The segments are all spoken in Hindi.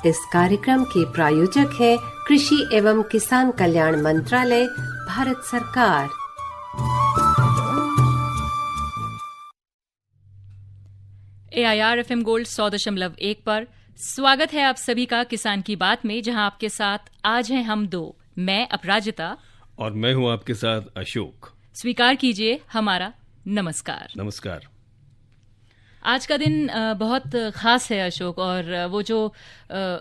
इस कार्यक्रम के प्रायोजक है कृषि एवं किसान कल्याण मंत्रालय, भारत सरकार। AIR FM गोल्ड 100.1 पर स्वागत है आप सभी का किसान की बात में, जहां आपके साथ आज हैं हम दो, मैं अपराजिता और मैं हूं आपके साथ अशोक। स्वीकार कीजिए हमारा नमस्कार। नमस्कार। आज का दिन बहुत खास है अशोक, और वो जो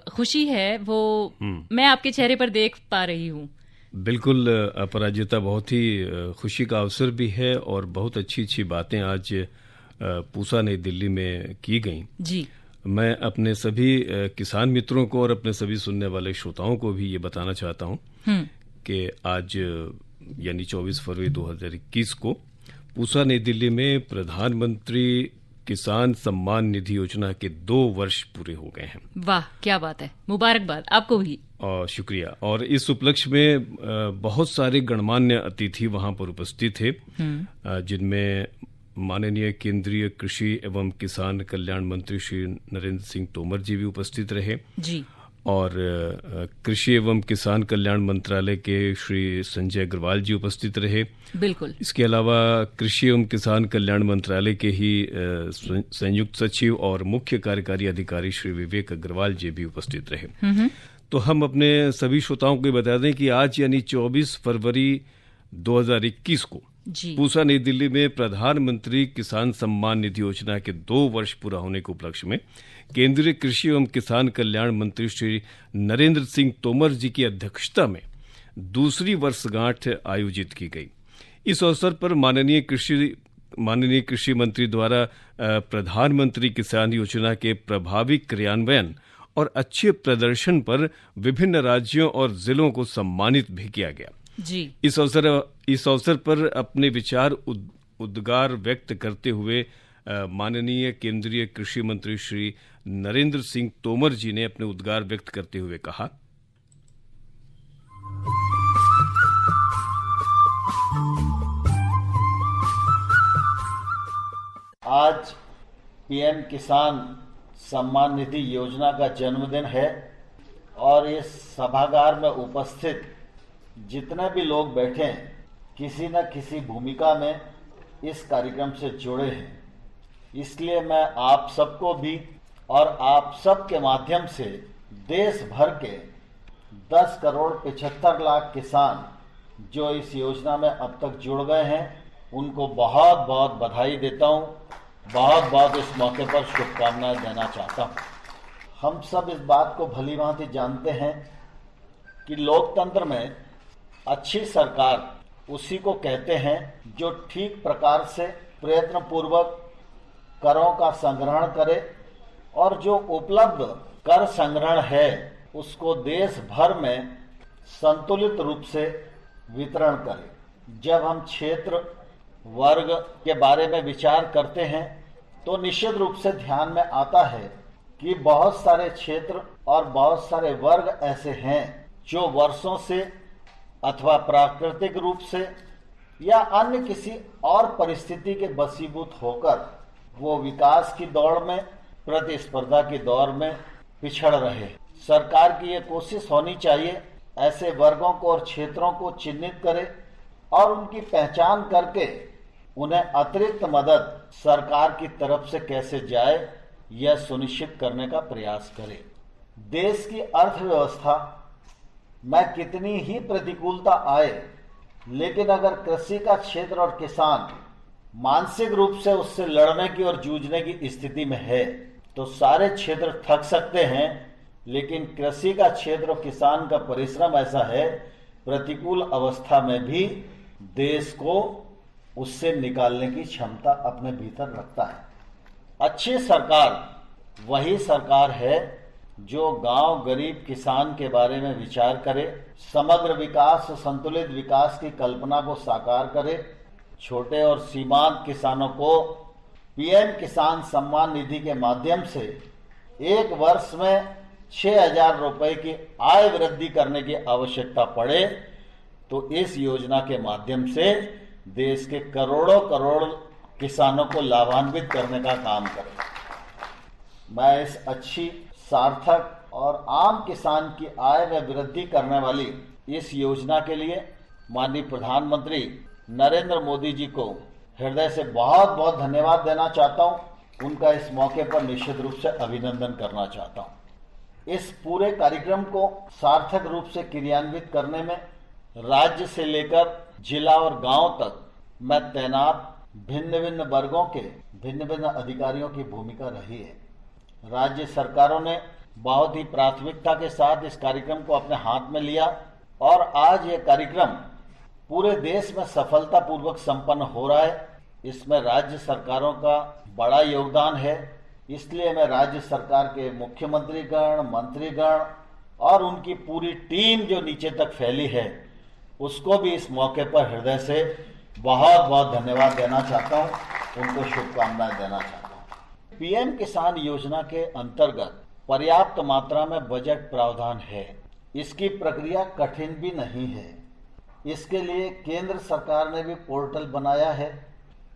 खुशी है वो मैं आपके चेहरे पर देख पा रही हूँ। बिल्कुल अपराजिता, बहुत ही खुशी का अवसर भी है और बहुत अच्छी अच्छी बातें आज पूसा नई दिल्ली में की गई जी। मैं अपने सभी किसान मित्रों को और अपने सभी सुनने वाले श्रोताओं को भी ये बताना चाहता हूँ कि आज यानी 24 फरवरी 2021 को पूसा नई दिल्ली में प्रधानमंत्री किसान सम्मान निधि योजना के 2 वर्ष पूरे हो गए हैं। वाह, क्या बात है, मुबारकबाद आपको भी। और शुक्रिया। और इस उपलक्ष्य में बहुत सारे गणमान्य अतिथि वहां पर उपस्थित थे, जिनमें माननीय केंद्रीय कृषि एवं किसान कल्याण मंत्री श्री नरेंद्र सिंह तोमर जी भी उपस्थित रहे जी। और कृषि एवं किसान कल्याण मंत्रालय के श्री संजय अग्रवाल जी उपस्थित रहे। बिल्कुल। इसके अलावा कृषि एवं किसान कल्याण मंत्रालय के ही संयुक्त सचिव और मुख्य कार्यकारी अधिकारी श्री विवेक अग्रवाल जी भी उपस्थित रहे। तो हम अपने सभी श्रोताओं को बता दें कि आज यानी 24 फरवरी 2021 को पूसा नई दिल्ली में प्रधानमंत्री किसान सम्मान निधि योजना के 2 वर्ष पूरा होने के उपलक्ष्य में केंद्रीय कृषि एवं किसान कल्याण मंत्री श्री नरेंद्र सिंह तोमर जी की अध्यक्षता में दूसरी वर्षगांठ आयोजित की गई। इस अवसर पर माननीय कृषि मंत्री द्वारा प्रधानमंत्री किसान योजना के प्रभावी क्रियान्वयन और अच्छे प्रदर्शन पर विभिन्न राज्यों और जिलों को सम्मानित भी किया गया जी। इस अवसर पर अपने विचार उद्गार व्यक्त करते हुए माननीय केंद्रीय कृषि मंत्री श्री नरेंद्र सिंह तोमर जी ने अपने उद्गार व्यक्त करते हुए कहा, आज पीएम किसान सम्मान निधि योजना का जन्मदिन है और इस सभागार में उपस्थित जितने भी लोग बैठे हैं किसी न किसी भूमिका में इस कार्यक्रम से जुड़े हैं। इसलिए मैं आप सबको भी और आप सब के माध्यम से देश भर के 10 करोड़ 75 लाख किसान जो इस योजना में अब तक जुड़ गए हैं उनको बहुत बहुत बधाई देता हूं, बहुत बहुत इस मौके पर शुभकामनाएं देना चाहता हूं। हम सब इस बात को भली भांति जानते हैं कि लोकतंत्र में अच्छी सरकार उसी को कहते हैं जो ठीक प्रकार से प्रयत्न पूर्वक करों का संग्रहण करे और जो उपलब्ध कर संग्रहण है उसको देश भर में संतुलित रूप से वितरण करे। जब हम क्षेत्र वर्ग के बारे में विचार करते हैं तो निश्चित रूप से ध्यान में आता है कि बहुत सारे क्षेत्र और बहुत सारे वर्ग ऐसे हैं जो वर्षों से अथवा प्राकृतिक रूप से या अन्य किसी और परिस्थिति के वशीभूत होकर वो विकास की दौड़ में, प्रतिस्पर्धा की दौड़ में पिछड़ रहे। सरकार की ये कोशिश होनी चाहिए ऐसे वर्गों को और क्षेत्रों को चिन्हित करे और उनकी पहचान करके उन्हें अतिरिक्त मदद सरकार की तरफ से कैसे जाए यह सुनिश्चित करने का प्रयास करे। देश की अर्थव्यवस्था में कितनी ही प्रतिकूलता आए, लेकिन अगर कृषि का क्षेत्र और किसान मानसिक रूप से उससे लड़ने की और जूझने की स्थिति में है तो सारे क्षेत्र थक सकते हैं, लेकिन कृषि का क्षेत्र और किसान का परिश्रम ऐसा है प्रतिकूल अवस्था में भी देश को उससे निकालने की क्षमता अपने भीतर रखता है। अच्छी सरकार वही सरकार है जो गांव गरीब किसान के बारे में विचार करे, समग्र विकास और संतुलित विकास की कल्पना को साकार करे, छोटे और सीमांत किसानों को पीएम किसान सम्मान निधि के माध्यम से एक वर्ष में 6,000 रुपए की आय वृद्धि करने की आवश्यकता पड़े तो इस योजना के माध्यम से देश के करोड़ों करोड़ किसानों को लाभान्वित करने का काम करें। मैं इस अच्छी, सार्थक और आम किसान की आय में वृद्धि करने वाली इस योजना के लिए माननीय प्रधानमंत्री नरेंद्र मोदी जी को हृदय से बहुत बहुत धन्यवाद देना चाहता हूं। उनका इस मौके पर निश्चित रूप से अभिनंदन करना चाहता हूं। इस पूरे कार्यक्रम को सार्थक रूप से क्रियान्वित करने में राज्य से लेकर जिला और गांव तक में तैनात भिन्न भिन्न वर्गों के भिन्न भिन्न अधिकारियों की भूमिका रही है। राज्य सरकारों ने बहुत ही प्राथमिकता के साथ इस कार्यक्रम को अपने हाथ में लिया और आज ये कार्यक्रम पूरे देश में सफलतापूर्वक संपन्न हो रहा है। इसमें राज्य सरकारों का बड़ा योगदान है। इसलिए मैं राज्य सरकार के मुख्यमंत्रीगण, मंत्रीगण और उनकी पूरी टीम जो नीचे तक फैली है उसको भी इस मौके पर हृदय से बहुत बहुत धन्यवाद देना चाहता हूं, उनको शुभकामनाएं देना चाहता हूं। पीएम किसान योजना के अंतर्गत पर्याप्त मात्रा में बजट प्रावधान है। इसकी प्रक्रिया कठिन भी नहीं है। इसके लिए केंद्र सरकार ने भी पोर्टल बनाया है।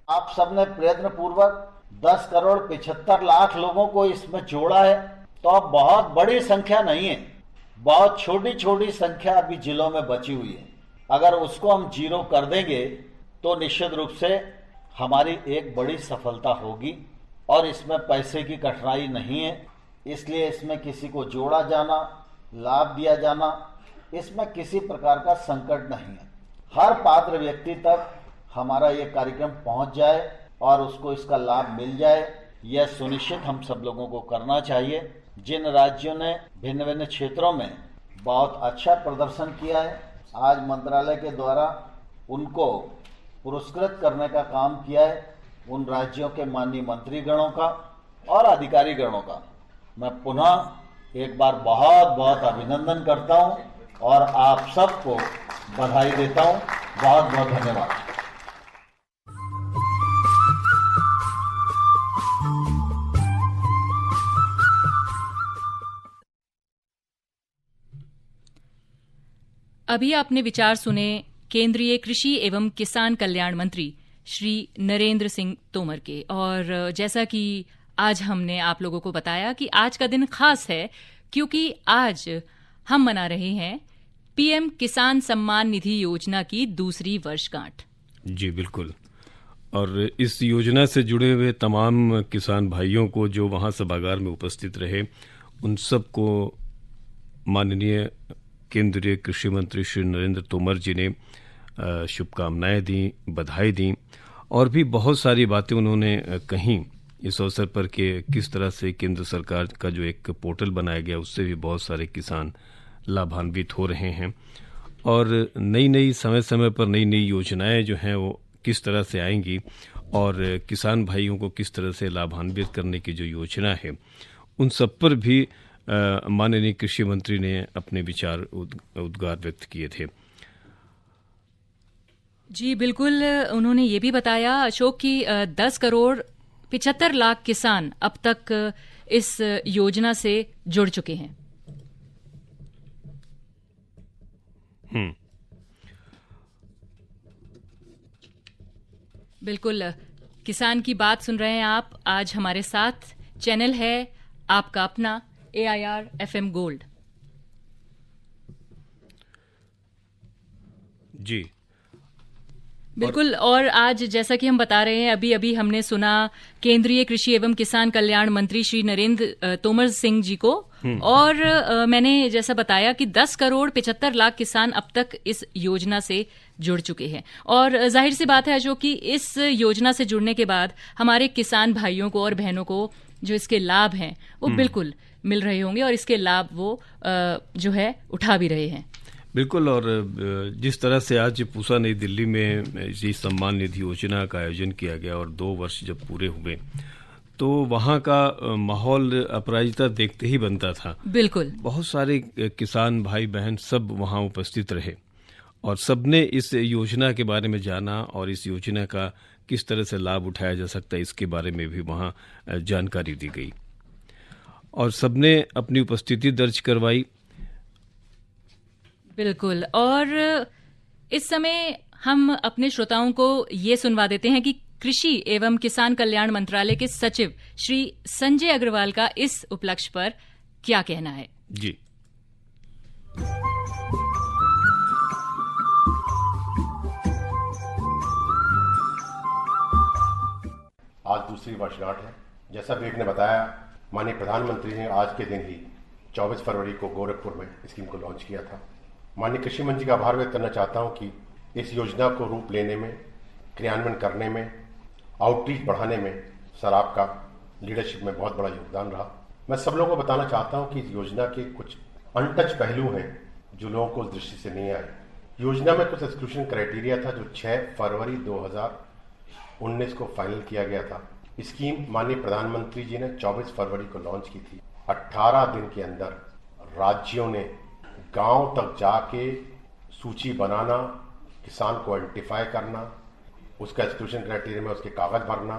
आप सबने प्रयत्न पूर्वक 10 करोड़ 75 लाख लोगों को इसमें जोड़ा है, तो अब बहुत बड़ी संख्या नहीं है, बहुत छोटी छोटी संख्या अभी जिलों में बची हुई है। अगर उसको हम जीरो कर देंगे तो निश्चित रूप से हमारी एक बड़ी सफलता होगी और इसमें पैसे की कठिनाई नहीं है। इसलिए इसमें किसी को जोड़ा जाना, लाभ दिया जाना, इसमें किसी प्रकार का संकट नहीं है। हर पात्र व्यक्ति तक हमारा ये कार्यक्रम पहुंच जाए और उसको इसका लाभ मिल जाए, यह सुनिश्चित हम सब लोगों को करना चाहिए। जिन राज्यों ने भिन्न भिन्न क्षेत्रों में बहुत अच्छा प्रदर्शन किया है, आज मंत्रालय के द्वारा उनको पुरस्कृत करने का काम किया है। उन राज्यों के माननीय मंत्रीगणों का और अधिकारी गणों का मैं पुनः एक बार बहुत बहुत अभिनंदन करता हूं और आप सबको बधाई देता हूं। बहुत बहुत धन्यवाद। अभी आपने विचार सुने केंद्रीय कृषि एवं किसान कल्याण मंत्री श्री नरेंद्र सिंह तोमर के। और जैसा कि आज हमने आप लोगों को बताया कि आज का दिन खास है क्योंकि आज हम मना रहे हैं पीएम किसान सम्मान निधि योजना की दूसरी वर्षगांठ। जी बिल्कुल। और इस योजना से जुड़े हुए तमाम किसान भाइयों को जो वहां सभागार में उपस्थित रहे, उन सबको माननीय केंद्रीय कृषि मंत्री श्री नरेंद्र तोमर जी ने शुभकामनाएं दी, बधाई दी और भी बहुत सारी बातें उन्होंने कहीं इस अवसर पर कि किस तरह से केंद्र सरकार का जो एक पोर्टल बनाया गया उससे भी बहुत सारे किसान लाभान्वित हो रहे हैं और नई नई समय समय पर नई नई योजनाएं जो हैं वो किस तरह से आएंगी और किसान भाइयों को किस तरह से लाभान्वित करने की जो योजना है उन सब पर भी माननीय कृषि मंत्री ने अपने विचार उद्गार व्यक्त किए थे। जी बिल्कुल। उन्होंने ये भी बताया अशोक कि 10 करोड़ 75 लाख किसान अब तक इस योजना से जुड़ चुके हैं। बिल्कुल, किसान की बात सुन रहे हैं आप। आज हमारे साथ चैनल है आपका अपना AIR FM गोल्ड। जी बिल्कुल। और आज जैसा कि हम बता रहे हैं, अभी अभी हमने सुना केंद्रीय कृषि एवं किसान कल्याण मंत्री श्री नरेंद्र तोमर सिंह जी को और मैंने जैसा बताया कि 10 करोड़ 75 लाख किसान अब तक इस योजना से जुड़ चुके हैं। और जाहिर सी बात है अशोक कि इस योजना से जुड़ने के बाद हमारे किसान भाइयों को और बहनों को जो इसके लाभ हैं वो बिल्कुल मिल रहे होंगे और इसके लाभ वो जो है उठा भी रहे हैं। बिल्कुल। और जिस तरह से आज पूसा नई दिल्ली में इसी सम्मान निधि योजना का आयोजन किया गया और 2 वर्ष जब पूरे हुए तो वहाँ का माहौल अपराजिता देखते ही बनता था। बिल्कुल। बहुत सारे किसान भाई बहन सब वहाँ उपस्थित रहे और सबने इस योजना के बारे में जाना और इस योजना का किस तरह से लाभ उठाया जा सकता है इसके बारे में भी वहाँ जानकारी दी गई और सबने अपनी उपस्थिति दर्ज करवाई। बिल्कुल। और इस समय हम अपने श्रोताओं को ये सुनवा देते हैं कि कृषि एवं किसान कल्याण मंत्रालय के सचिव श्री संजय अग्रवाल का इस उपलक्ष्य पर क्या कहना है। जी। आज दूसरी वर्षगांठ है। जैसा विवेक ने बताया, माननीय प्रधानमंत्री ने आज के दिन ही 24 फरवरी को गोरखपुर में स्कीम को लॉन्च किया था। माननीय कृषि मंत्री का आभार व्यक्त करना चाहता हूं कि इस योजना को रूप लेने में, क्रियान्वयन करने में, आउटरीच बढ़ाने में सर आपका लीडरशिप में बहुत बड़ा योगदान रहा। मैं सब लोगों को बताना चाहता हूं कि इस योजना के कुछ अनटच पहलू हैं जो लोगों को उस दृष्टि से नहीं आए। योजना में कुछ एक्सक्लूजन क्राइटेरिया था जो 6 फरवरी 2019 को फाइनल किया गया था। स्कीम माननीय प्रधानमंत्री जी ने 24 फरवरी को लॉन्च की थी। 18 दिन के अंदर राज्यों ने गांव तक जाके सूची बनाना, किसान को आइडेंटिफाई करना, उसका एक्सक्लूजन क्राइटेरिया में उसके कागज भरना,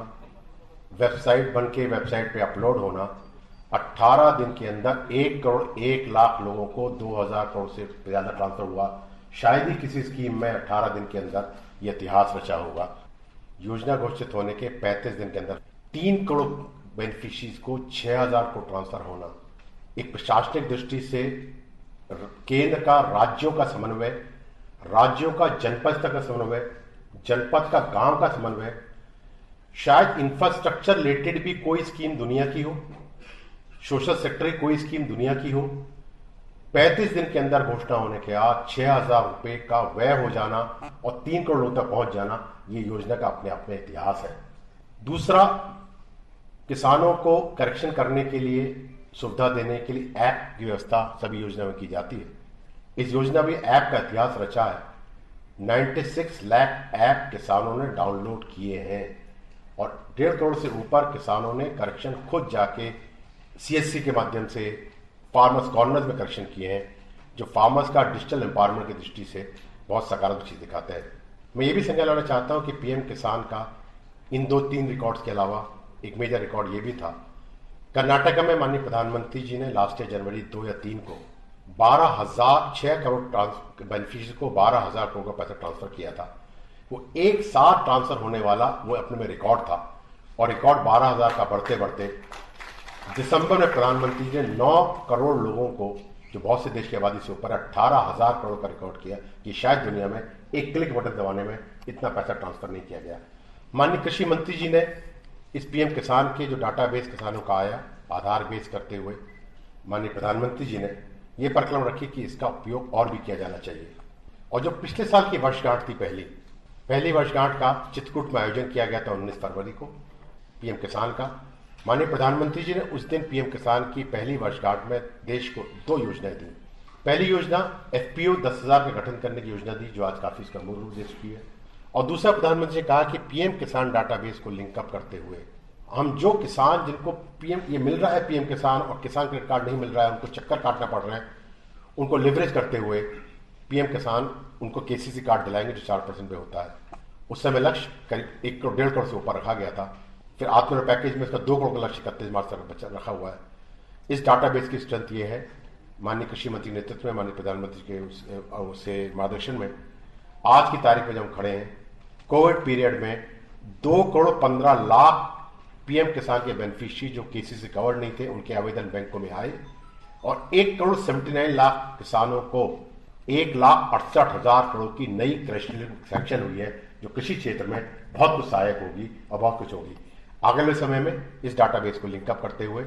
वेबसाइट बन के वेबसाइट पे अपलोड होना। 18 दिन के अंदर 1 करोड़ 1 लाख लोगों को 2000 करोड़ से ज्यादा ट्रांसफर हुआ। शायद ही किसी स्कीम में 18 दिन के अंदर यह इतिहास रचा होगा। योजना घोषित होने के 35 दिन के अंदर 3 करोड़ बेनिफिशियरीज को 6000 को ट्रांसफर होना, एक प्रशासनिक दृष्टि से केंद्र का राज्यों का समन्वय, राज्यों का जनपद तक का समन्वय, जनपद का गांव का समन्वय, शायद इंफ्रास्ट्रक्चर रिलेटेड भी कोई स्कीम दुनिया की हो, सोशल सेक्टर की कोई स्कीम दुनिया की हो। 35 दिन के अंदर घोषणा होने के बाद 6000 रुपए का व्यय हो जाना और 3 करोड़ लोगों तक पहुंच जाना, ये योजना का अपने आप में इतिहास है। दूसरा, किसानों को करेक्शन करने के लिए, सुविधा देने के लिए ऐप की व्यवस्था सभी योजना में की जाती है। इस योजना में ऐप का इतिहास रचा है। 96 लाख ऐप किसानों ने डाउनलोड किए हैं और 1.5 करोड़ से ऊपर किसानों ने करेक्शन खुद जाके CSC के माध्यम से फार्मर्स कॉर्नर्स में करेक्शन किए हैं, जो फार्मर्स का डिजिटल एम्पावरमेंट की दृष्टि से बहुत सकारात्मक चीज दिखाते हैं। मैं ये भी संज्ञान लेना चाहता हूं कि PM किसान का इन 2-3 रिकॉर्ड्स के अलावा एक मेजर रिकॉर्ड ये भी था। कर्नाटका में माननीय प्रधानमंत्री जी ने लास्ट ईयर जनवरी 2 या 3 को 6 करोड़ बेनिफिशियरी को 12,000 करोड़ का पैसा ट्रांसफर किया था। वो एक साथ ट्रांसफर होने वाला वो अपने में रिकॉर्ड था और रिकॉर्ड 12,000 का बढ़ते बढ़ते दिसंबर में प्रधानमंत्री जी ने 9 करोड़ लोगों को, जो बहुत से देश की आबादी से ऊपर 18,000 करोड़ का रिकॉर्ड किया कि शायद दुनिया में एक क्लिक बटन दबाने में इतना पैसा ट्रांसफर नहीं किया गया। माननीय कृषि मंत्री जी ने इस PM किसान के जो डाटाबेस किसानों का आया, आधार बेस करते हुए माननीय प्रधानमंत्री जी ने यह परिकल्पना रखी कि इसका उपयोग और भी किया जाना चाहिए। और जो पिछले साल की वर्षगांठ थी, पहली वर्षगांठ का चित्रकूट में आयोजन किया गया था 19 फरवरी को PM किसान का। माननीय प्रधानमंत्री जी ने उस दिन PM किसान की पहली वर्षगांठ में देश को 2 योजनाएं दी। पहली योजना FPO 10,000 का गठन करने की योजना दी, जो आज काफी इसका मूल उद्देश्य की है। और दूसरा, प्रधानमंत्री ने कहा कि PM किसान डाटाबेस को लिंकअप करते हुए हम जो किसान जिनको PM ये मिल रहा है, PM किसान और किसान क्रेडिट कार्ड नहीं मिल रहा है, उनको चक्कर काटना पड़ रहा है, उनको लिवरेज करते हुए PM किसान उनको KCC कार्ड दिलाएंगे जो 4% पे होता है। उस समय लक्ष्य करीब 1 करोड़ 1.5 करोड़ से ऊपर रखा गया था। फिर आत्मनिर्भर पैकेज में इसका 2 करोड़ का लक्ष्य 31 मार्च तक रखा हुआ है। इस डाटाबेस की स्ट्रेंथ ये है, माननीय कृषि मंत्री नेतृत्व में, माननीय प्रधानमंत्री के उससे मार्गदर्शन में आज की तारीख में जब हम खड़े हैं, कोविड पीरियड में 2 करोड़ 15 लाख PM किसान के बेनिफिशियरी जो KCC कवर्ड नहीं थे, उनके आवेदन बैंकों में आए और 1 करोड़ 79 लाख किसानों को 1,68,000 करोड़ की नई कृषि सैंक्शन हुई है, जो कृषि क्षेत्र में बहुत कुछ सहायक होगी और बहुत कुछ होगी। आगे वाले समय में इस डाटाबेस को लिंकअप करते हुए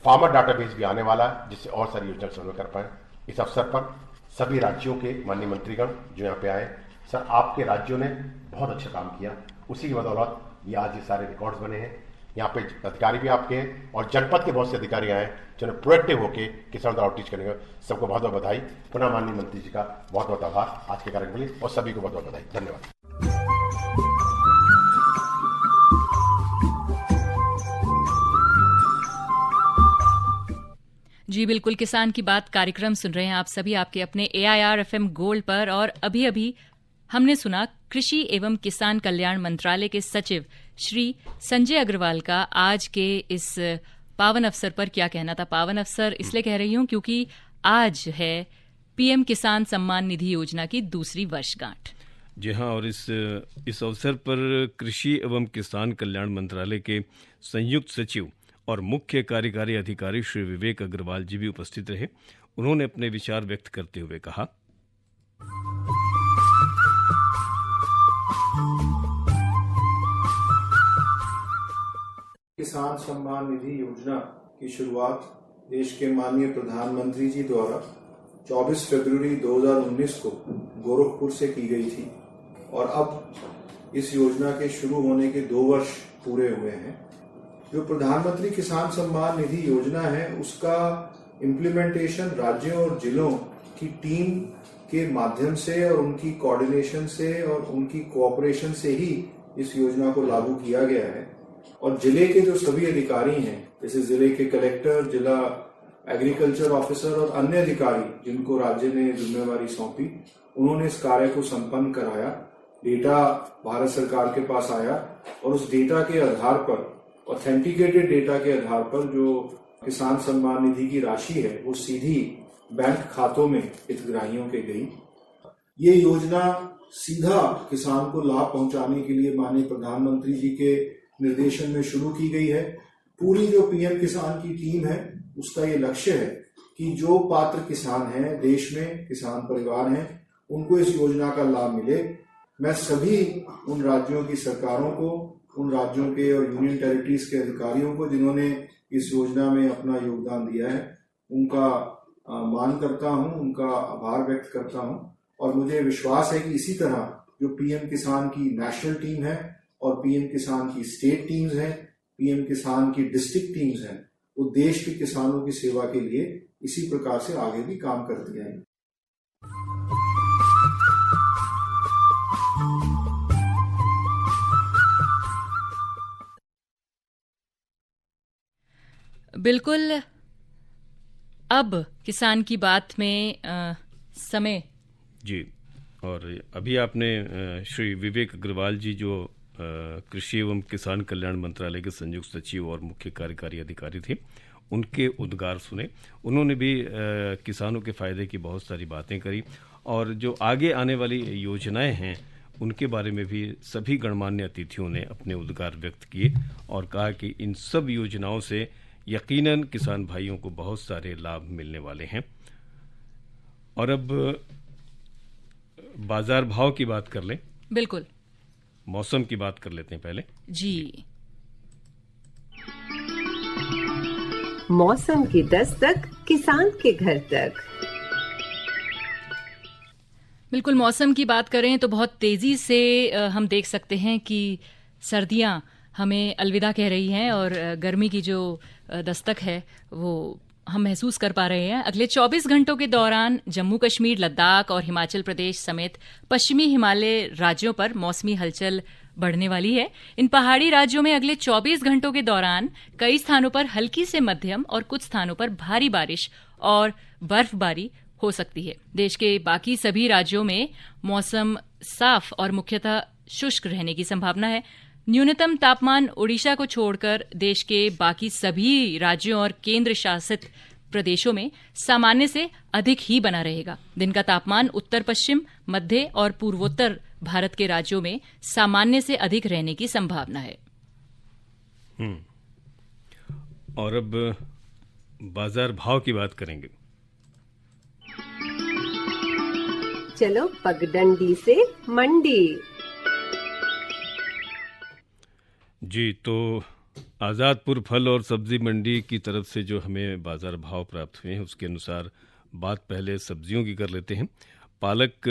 फार्मर डाटाबेस भी आने वाला है, जिससे और सारी योजना समन्वय कर पाए। इस अवसर पर सभी राज्यों के माननीय मंत्रीगण जो यहाँ पे आए, सर आपके राज्यों ने बहुत अच्छा काम किया, उसी की बदौलत ये आज ये सारे रिकॉर्ड्स बने हैं। यहाँ पे अधिकारी भी आपके हैं और जनपद के बहुत से अधिकारी आए जिन्होंने प्रोएक्टिव होकर किसानों का आउटरीच करने का। सबको बहुत बहुत बधाई। पुनः माननीय मंत्री जी का बहुत बहुत आभार आज के कार्यक्रम के लिए और सभी को बहुत बहुत बधाई। धन्यवाद। जी बिल्कुल, किसान की बात कार्यक्रम सुन रहे हैं आप सभी आपके अपने AIR FM गोल्ड पर। और अभी अभी हमने सुना कृषि एवं किसान कल्याण मंत्रालय के सचिव श्री संजय अग्रवाल का आज के इस पावन अवसर पर क्या कहना था। पावन अवसर इसलिए कह रही हूं क्योंकि आज है PM किसान सम्मान निधि योजना की दूसरी वर्षगांठ। जी हाँ, और इस अवसर पर कृषि एवं किसान कल्याण मंत्रालय के संयुक्त सचिव और मुख्य कार्यकारी अधिकारी श्री विवेक अग्रवाल जी भी उपस्थित रहे। उन्होंने अपने विचार व्यक्त करते हुए कहा, किसान सम्मान निधि योजना की शुरुआत देश के माननीय प्रधानमंत्री जी द्वारा 24 फरवरी 2019 को गोरखपुर से की गई थी और अब इस योजना के शुरू होने के 2 वर्ष पूरे हुए हैं। जो प्रधानमंत्री किसान सम्मान निधि योजना है उसका इम्प्लीमेंटेशन राज्यों और जिलों की टीम के माध्यम से और उनकी कोऑर्डिनेशन से और उनकी कोऑपरेशन से ही इस योजना को लागू किया गया है। और जिले के जो सभी अधिकारी हैं, जैसे जिले के कलेक्टर, जिला एग्रीकल्चर ऑफिसर और अन्य अधिकारी जिनको राज्य ने जिम्मेवारी सौंपी, उन्होंने इस कार्य को संपन्न कराया। डेटा भारत सरकार के पास आया और उस डेटा के आधार पर, ऑथेंटिकेटेड डेटा के आधार पर जो किसान सम्मान निधि की राशि है वो सीधी बैंक खातों में हितग्राहियों के गई। ये योजना सीधा किसान को लाभ पहुंचाने के लिए माननीय प्रधानमंत्री जी के निर्देशन में शुरू की गई है। पूरी जो पीएम किसान की टीम है उसका ये लक्ष्य है कि जो पात्र किसान हैं, देश में किसान परिवार हैं, उनको इस योजना का लाभ मिले। मैं सभी उन राज्यों की सरकारों को, उन राज्यों के और यूनियन टेरिटरीज के अधिकारियों को जिन्होंने इस योजना में अपना योगदान दिया है, उनका मान करता हूं, उनका आभार व्यक्त करता हूं। और मुझे विश्वास है कि इसी तरह जो पीएम किसान की नेशनल टीम है और पीएम किसान की स्टेट टीम्स हैं, पीएम किसान की डिस्ट्रिक्ट टीम्स हैं, वो देश के किसानों की सेवा के लिए इसी प्रकार से आगे भी काम करती हैं। बिल्कुल। अब किसान की बात में समय जी, और अभी आपने श्री विवेक अग्रवाल जी जो कृषि एवं किसान कल्याण मंत्रालय के संयुक्त सचिव और मुख्य कार्यकारी अधिकारी थे, उनके उद्गार सुने। उन्होंने भी किसानों के फायदे की बहुत सारी बातें करी और जो आगे आने वाली योजनाएं हैं उनके बारे में भी सभी गणमान्य अतिथियों ने अपने उद्गार व्यक्त किए और कहा कि इन सब योजनाओं से यकीनन किसान भाइयों को बहुत सारे लाभ मिलने वाले हैं। और अब बाजार भाव की बात कर लें। बिल्कुल। मौसम की बात कर लेते हैं पहले। जी, मौसम की दस्तक किसान के घर तक। बिल्कुल, मौसम की बात करें तो बहुत तेजी से हम देख सकते हैं कि सर्दियां हमें अलविदा कह रही हैं और गर्मी की जो दस्तक है वो हम महसूस कर पा रहे हैं। अगले 24 घंटों के दौरान जम्मू कश्मीर, लद्दाख और हिमाचल प्रदेश समेत पश्चिमी हिमालय राज्यों पर मौसमी हलचल बढ़ने वाली है। इन पहाड़ी राज्यों में अगले 24 घंटों के दौरान कई स्थानों पर हल्की से मध्यम और कुछ स्थानों पर भारी बारिश और बर्फबारी हो सकती है। देश के बाकी सभी राज्यों में मौसम साफ और मुख्यतः शुष्क रहने की संभावना है। न्यूनतम तापमान ओडिशा को छोड़कर देश के बाकी सभी राज्यों और केंद्र शासित प्रदेशों में सामान्य से अधिक ही बना रहेगा। दिन का तापमान उत्तर पश्चिम, मध्य और पूर्वोत्तर भारत के राज्यों में सामान्य से अधिक रहने की संभावना है। और अब बाजार भाव की बात करेंगे। चलो पगडंडी से मंडी। जी, तो आज़ादपुर फल और सब्जी मंडी की तरफ से जो हमें बाजार भाव प्राप्त हुए हैं उसके अनुसार बात पहले सब्जियों की कर लेते हैं। पालक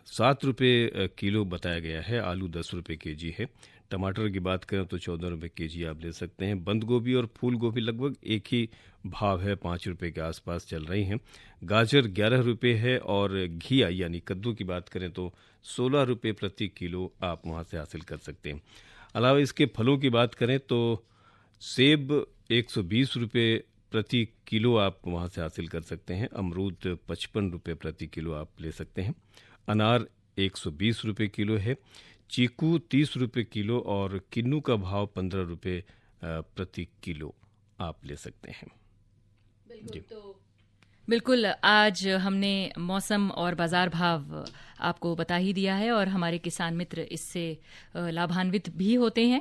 7 रुपये किलो बताया गया है, आलू 10 रुपये केजी है। टमाटर की बात करें तो 14 रुपये केजी आप ले सकते हैं। बंद गोभी और फूल गोभी लगभग एक ही भाव है, 5 रुपये के आसपास चल रही हैं। गाजर 11 रुपये है और घिया यानी कद्दू की बात करें तो 16 रुपये प्रति किलो आप वहाँ से हासिल कर सकते हैं। अलावा इसके फलों की बात करें तो सेब 120 रुपये प्रति किलो आप वहाँ से हासिल कर सकते हैं। अमरूद 55 रुपये प्रति किलो आप ले सकते हैं। अनार 120 रुपये किलो है। चीकू 30 रुपये किलो और किन्नू का भाव 15 रुपये प्रति किलो आप ले सकते हैं। बिल्कुल, आज हमने मौसम और बाजार भाव आपको बता ही दिया है और हमारे किसान मित्र इससे लाभान्वित भी होते हैं।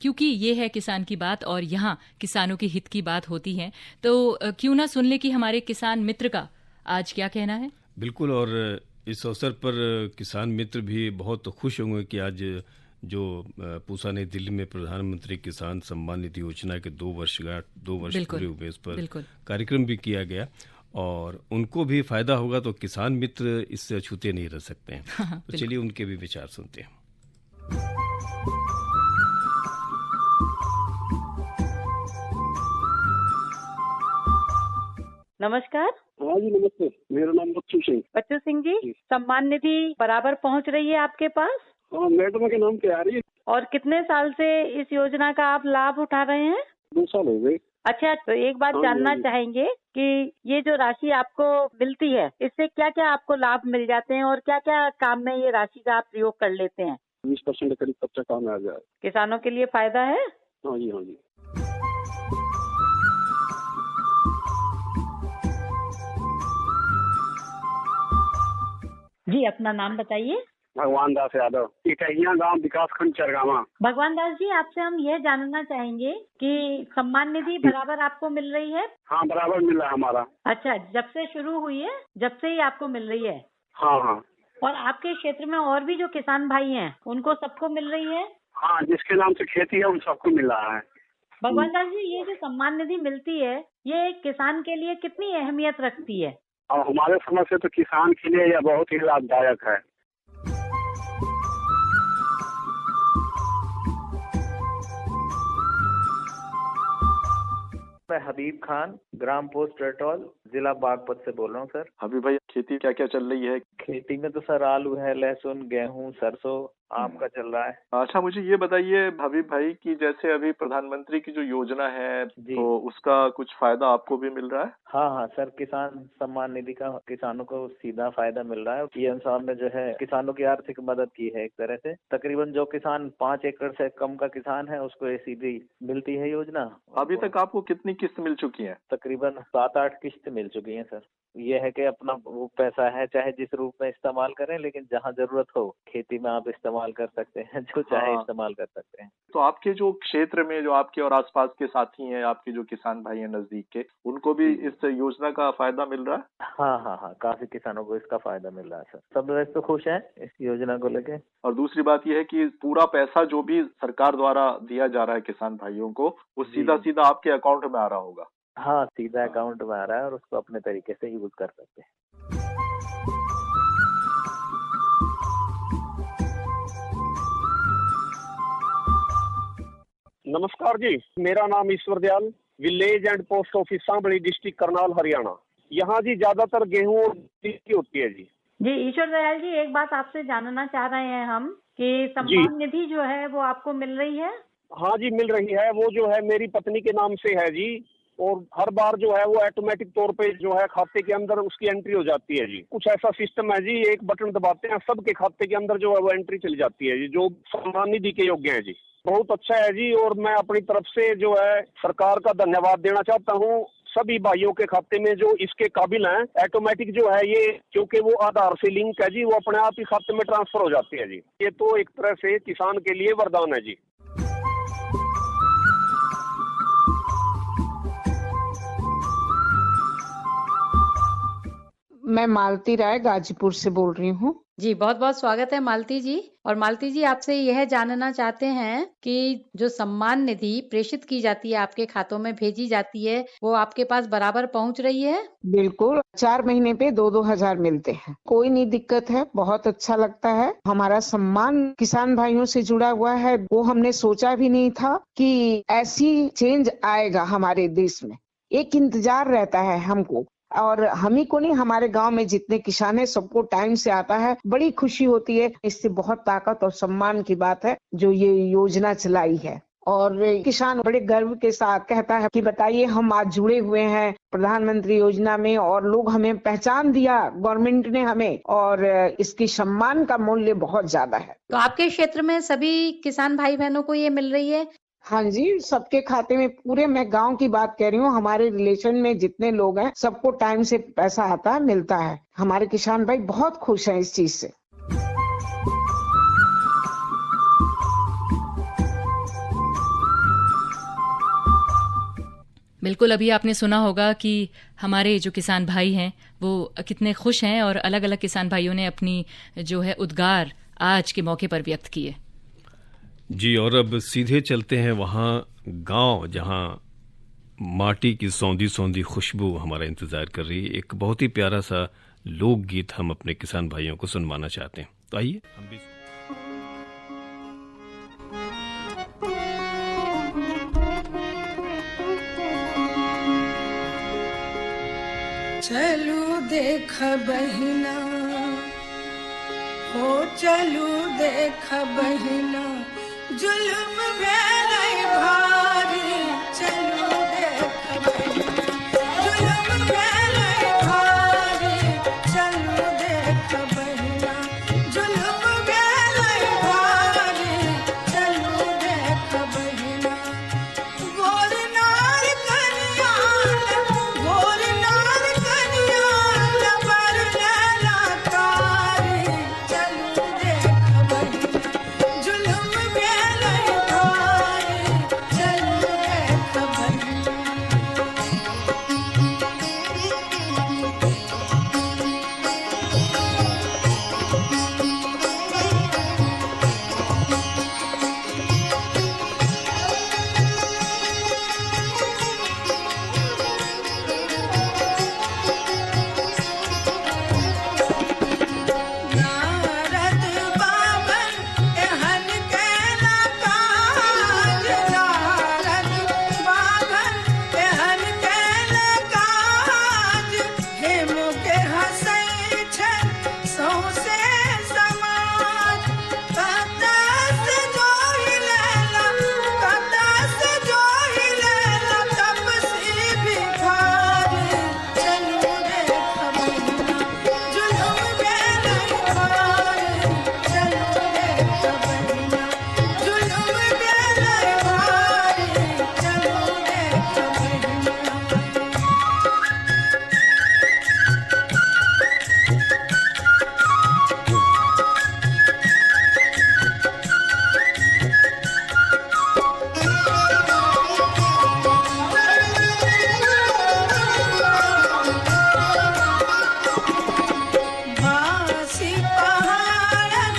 क्योंकि ये है किसान की बात और यहाँ किसानों के हित की बात होती है, तो क्यों ना सुन ले कि हमारे किसान मित्र का आज क्या कहना है। बिल्कुल, और इस अवसर पर किसान मित्र भी बहुत खुश होंगे कि आज जो पूसा नई दिल्ली में प्रधानमंत्री किसान सम्मान निधि योजना के 2 वर्ष पूरे हुए, इस पर कार्यक्रम भी किया गया और उनको भी फायदा होगा, तो किसान मित्र इससे अछूते नहीं रह सकते हैं। तो चलिए उनके भी विचार सुनते हैं। नमस्कार। हाँ जी नमस्ते, मेरा नाम बच्चू सिंह। बच्चू सिंह जी, सम्मान निधि बराबर पहुंच रही है आपके पास? हाँ, मैडम के नाम पे आ रही है। और कितने साल से इस योजना का आप लाभ उठा रहे हैं? 2 साल हो गए। अच्छा, तो एक बात जानना चाहेंगे कि ये जो राशि आपको मिलती है, इससे क्या क्या आपको लाभ मिल जाते हैं और क्या क्या काम में ये राशि का आप प्रयोग कर लेते हैं? 20% के करीब कच्चा काम आ जाए। किसानों के लिए फायदा है? हाँ जी, हाँ जी। जी, अपना नाम बताइए। भगवान दास यादव, इकहिया गांव, विकास खंड चरगावा। भगवान दास जी, आपसे हम यह जानना चाहेंगे कि सम्मान निधि बराबर आपको मिल रही है? हाँ, बराबर मिल रहा है हमारा। अच्छा, जब से शुरू हुई है, जब से ही आपको मिल रही है? हाँ हाँ। और आपके क्षेत्र में और भी जो किसान भाई हैं, उनको सबको मिल रही है? हाँ, जिसके नाम से खेती है उन सबको मिल रहा है। भगवान दास जी, ये जो सम्मान निधि मिलती है, ये किसान के लिए कितनी अहमियत रखती है? और हमारे समझ से तो किसान के लिए यह बहुत ही लाभदायक है। मैं हबीब खान, ग्राम पोस्ट रटौल, जिला बागपत से बोल रहा हूँ सर। हबीब भाई, खेती क्या क्या चल रही है? खेती में तो सर आलू है, लहसुन, गेहूं, सरसों, आम का चल रहा है। अच्छा, मुझे ये बताइए हबीब भाई कि जैसे अभी प्रधानमंत्री की जो योजना है तो उसका कुछ फायदा आपको भी मिल रहा है? हाँ सर, किसान सम्मान निधि का किसानों को सीधा फायदा मिल रहा है। पीएम साहब ने जो है किसानों की आर्थिक मदद की है एक तरह से। तकरीबन जो किसान 5 एकड़ से कम का किसान है उसको ये सीधी मिलती है योजना। अभी तक आपको कितनी किस्त मिल चुकी है? तकरीबन 7-8 किस्त मिल चुकी है सर। ये है कि अपना वो पैसा है, चाहे जिस रूप में इस्तेमाल करें, लेकिन जहाँ जरूरत हो खेती में आप इस्तेमाल कर सकते हैं, जो चाहे इस्तेमाल कर सकते हैं। तो आपके जो क्षेत्र में जो आपके और आसपास के साथी हैं, आपके जो किसान भाई हैं नजदीक के, उनको भी इस योजना का फायदा मिल रहा है? हाँ, काफी किसानों को इसका फायदा मिल रहा है सर। सब वैसे तो खुश हैं इस योजना को लेके। और दूसरी बात यह है कि पूरा पैसा जो भी सरकार द्वारा दिया जा रहा है किसान भाइयों को, वो सीधा सीधा आपके अकाउंट में आ रहा होगा? हाँ, सीधा अकाउंट में आ रहा है और उसको अपने तरीके से यूज कर सकते हैं। नमस्कार जी, मेरा नाम Ishwar Dayal, village and post office Sambli, district Karnal, Haryana. यहाँ जी ज्यादातर गेहूँ और की होती है जी। जी ईश्वर दयाल जी, एक बात आपसे जानना चाह रहे हैं हम कि सम्मान निधि जो है वो आपको मिल रही है? हाँ जी, मिल रही है। वो जो है मेरी पत्नी के नाम से है जी, और हर बार जो है वो ऑटोमेटिक तौर पे जो है खाते के अंदर उसकी एंट्री हो जाती है जी। कुछ ऐसा सिस्टम है जी, एक बटन दबाते हैं, सबके खाते के अंदर जो है वो एंट्री चली जाती है जी, जो सम्मान निधि के योग्य है जी। बहुत अच्छा है जी, और मैं अपनी तरफ से जो है सरकार का धन्यवाद देना चाहता हूँ। सभी भाइयों के खाते में जो इसके काबिल हैं, ऑटोमेटिक जो है ये, क्योंकि वो आधार से लिंक है जी, वो अपने आप ही खाते में ट्रांसफर हो जाती है जी। ये तो एक तरह से किसान के लिए वरदान है जी। मैं मालती राय गाजीपुर से बोल रही हूँ। जी, बहुत बहुत स्वागत है मालती जी। और मालती जी, आपसे यह जानना चाहते हैं कि जो सम्मान निधि प्रेषित की जाती है, आपके खातों में भेजी जाती है, वो आपके पास बराबर पहुंच रही है? बिल्कुल, 4 महीने पे 2-2 हजार मिलते हैं, कोई नहीं दिक्कत है, बहुत अच्छा लगता है। हमारा सम्मान किसान भाइयों से जुड़ा हुआ है, वो हमने सोचा भी नहीं था कि ऐसी चेंज आएगा हमारे देश में। एक इंतजार रहता है हमको, और हम ही को नहीं, हमारे गांव में जितने किसान हैं सबको टाइम से आता है। बड़ी खुशी होती है, इससे बहुत ताकत और सम्मान की बात है जो ये योजना चलाई है। और किसान बड़े गर्व के साथ कहता है कि बताइए, हम आज जुड़े हुए हैं प्रधानमंत्री योजना में और लोग हमें पहचान दिया, गवर्नमेंट ने हमें, और इसकी सम्मान का मूल्य बहुत ज्यादा है। तो आपके क्षेत्र में सभी किसान भाई बहनों को ये मिल रही है? हाँ जी, सबके खाते में, पूरे मैं गांव की बात कह रही हूँ, हमारे रिलेशन में जितने लोग हैं सबको टाइम से पैसा आता है, मिलता है। हमारे किसान भाई बहुत खुश हैं इस चीज से। बिल्कुल, अभी आपने सुना होगा कि हमारे जो किसान भाई हैं वो कितने खुश हैं और अलग अलग किसान भाइयों ने अपनी जो है उद्गार आज के मौके पर व्यक्त किए। जी, और अब सीधे चलते हैं वहाँ गांव जहाँ माटी की सौंधी सौंधी खुशबू हमारा इंतजार कर रही है। एक बहुत ही प्यारा सा लोकगीत हम अपने किसान भाइयों को सुनवाना चाहते हैं, तो आइए हम भी चलू देख बहिना हो, चलू देख बहिना, जुल्म भेलै भारी, चलू देख बहिना, जुल्म भेलै भारी, चलू देख बहिना, जुल्म भेलै भारी, चलू देख बहिना। गोर नार कनिया, गोर नार कनिया, लबर लैला कारी, चलू देख बहिना, जुल्म भेलै भारी, चलू देख बहिना। नारद बाबन एहन कैला काज, नारद बाबन एहन कैला काज, हेम के हँसै छै सौंसे समाज। कतऽ से जोहि लेला, कतऽ से जोहि लेला, तपसी भिखारी, चलू देख बहिना, जुल्म भेलै भारी, चलू देख बहिना, जुल्म भेलै भारी, चलू देख बहिना। बासी पहाड़क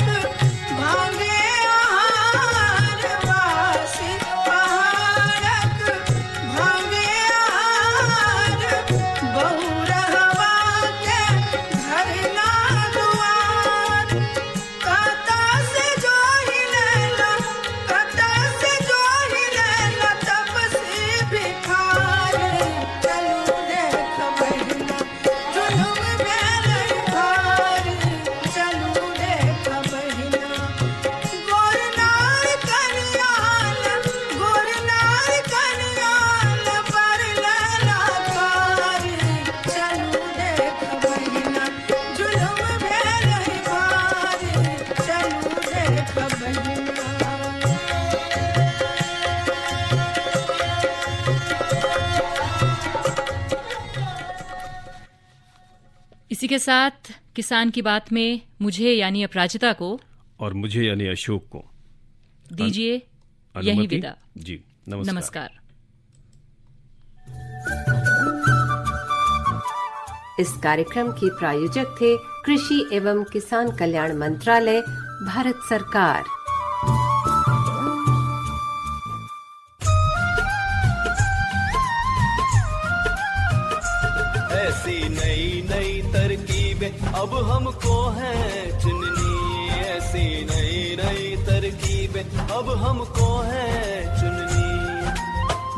भांगे आहार, बासी पहाड़क भांगे आहार, बहुरहवा के धरना दुआर। कतऽ से जोहि लेला, कतऽ से जोहि लेला, तपसी भिखारी, चलू देख बहिना, जुल्म भेलै भारी, चलू देख बहिना। गोर नार कनिया, गोर नार कनिया, लबर लैला कारी, चलू देख बहिना, जुल्म भेलै भारी, चलू देख बहिना। इसी के साथ किसान की बात में मुझे यानी अपराजिता को और मुझे यानी अशोक को दीजिए यही अनुमति। विदा। जी, नमस्कार। नमस्कार। इस कार्यक्रम के प्रायोजक थे कृषि एवं किसान कल्याण मंत्रालय, भारत सरकार। ऐसी नई नई तरकीबें अब हमको है चुननी, ऐसी नई नई तरकीबें अब हमको है चुननी।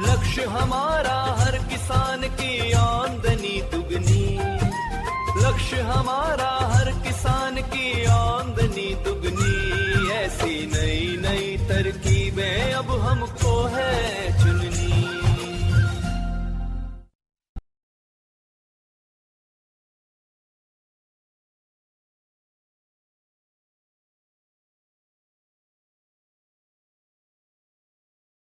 लक्ष्य हमारा हर किसान की आमदनी दुगनी, लक्ष्य हमारा हर किसान की आमदनी दुगनी। ऐसी नई नई तरकीबें अब हमको है